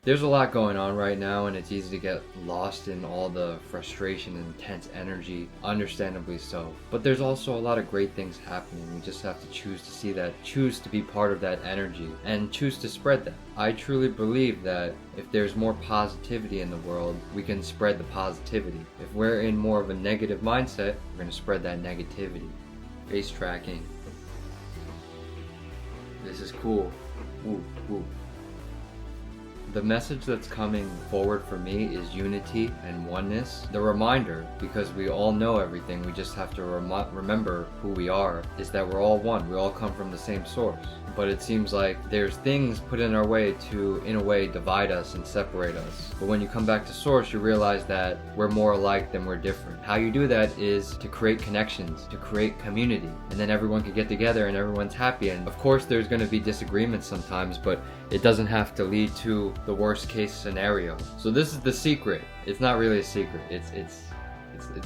There's a lot going on right now, and it's easy to get lost in all the frustration and intense energy, understandably so. But there's also a lot of great things happening. We just have to choose to see that, choose to be part of that energy, and choose to spread that. I truly believe that if there's more positivity in the world, we can spread the positivity. If we're in more of a negative mindset, we're going to spread that negativity. Face tracking. This is cool. Ooh, ooh. The message that's coming forward for me is unity and oneness. The reminder, because we all know everything, we just have to remember who we are, is that we're all one. We all come from the same source. But it seems like there's things put in our way to, in a way, divide us and separate us. But when you come back to source, you realize that we're more alike than we're different. How you do that is to create connections, to create community, and then everyone can get together and everyone's happy. And of course there's going to be disagreements sometimes, but it doesn't have to lead to the worst case scenario. So this is the secret. It's not really a secret. It's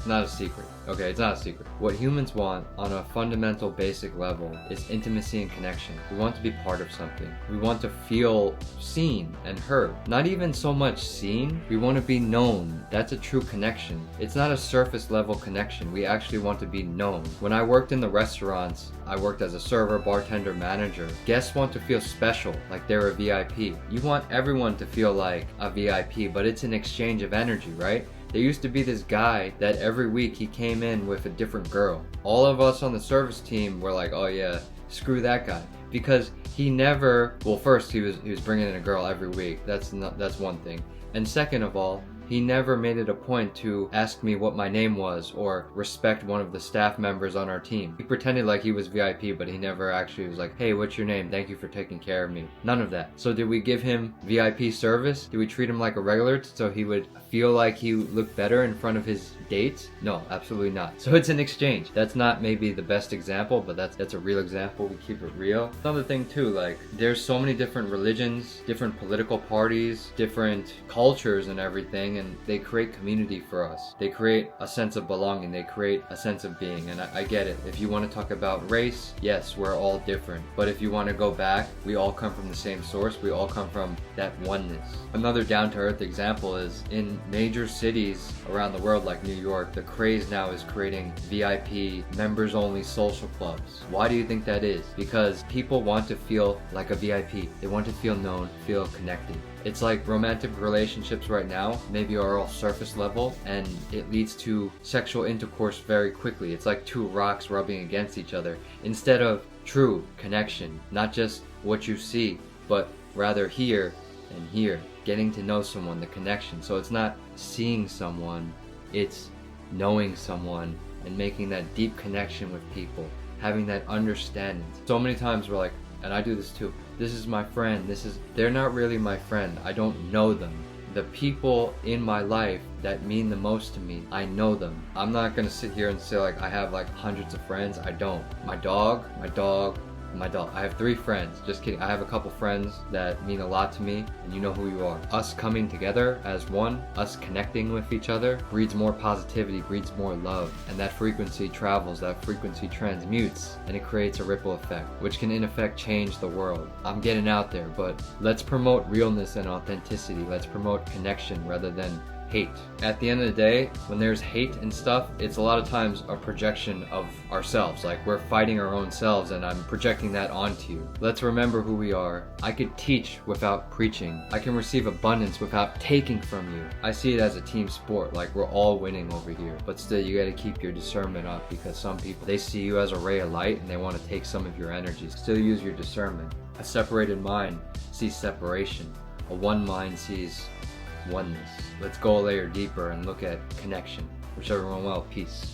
not a secret. Okay, it's not a secret. What humans want on a fundamental basic level is intimacy and connection. We want to be part of something. We want to feel seen and heard. Not even so much seen, we want to be known. That's a true connection. It's not a surface level connection. We actually want to be known. When I worked in the restaurants, I worked as a server, bartender, manager. Guests want to feel special, like they're a VIP. You want everyone to feel like a VIP, but it's an exchange of energy, right? There used to be this guy that every week he came in with a different girl. All of us on the service team were like, oh yeah, screw that guy. Because he never, well, first he was bringing in a girl every week. That's one thing. And second of all, he never made it a point to ask me what my name was or respect one of the staff members on our team. He pretended like he was VIP, but he never actually was like, hey, what's your name? Thank you for taking care of me. None of that. So did we give him VIP service? Did we treat him like a regular so he would feel like he looked better in front of his dates? No, absolutely not. So it's an exchange. That's not maybe the best example, but that's a real example. We keep it real. Another thing too, like there's so many different religions, different political parties, different cultures and everything, and they create community for us. They create a sense of belonging. They create a sense of being. And I get it. If you want to talk about race, yes, we're all different. But if you want to go back, we all come from the same source. We all come from that oneness. Another down-to-earth example is in major cities around the world like New York, the craze now is creating VIP, members-only social clubs. Why do you think that is? Because people want to feel like a VIP. They want to feel known, feel connected. It's like romantic relationships right now maybe are all surface level, and it leads to sexual intercourse very quickly. It's like two rocks rubbing against each other instead of true connection, not just what you see, but rather here and here, getting to know someone, the connection. So it's not seeing someone, it's knowing someone and making that deep connection with people, having that understanding. So many times we're like, and I do this too, this is my friend, they're not really my friend, I don't know them. The people in my life that mean the most to me, I know them. I'm not gonna sit here and say like I have like hundreds of friends. I don't. My dog. I have 3 friends. Just kidding. I have a couple friends that mean a lot to me, and you know who you are. Us coming together as one, us connecting with each other, breeds more positivity, breeds more love, and that frequency travels, that frequency transmutes, and it creates a ripple effect, which can in effect change the world. I'm getting out there, but let's promote realness and authenticity. Let's promote connection rather than hate. At the end of the day, when there's hate and stuff, it's a lot of times a projection of ourselves. Like we're fighting our own selves and I'm projecting that onto you. Let's remember who we are. I could teach without preaching. I can receive abundance without taking from you. I see it as a team sport, like we're all winning over here. But still, you gotta keep your discernment up, because some people, they see you as a ray of light and they want to take some of your energy. Still use your discernment. A separated mind sees separation. A one mind sees oneness. Let's go a layer deeper and look at connection. Wish everyone well. Peace.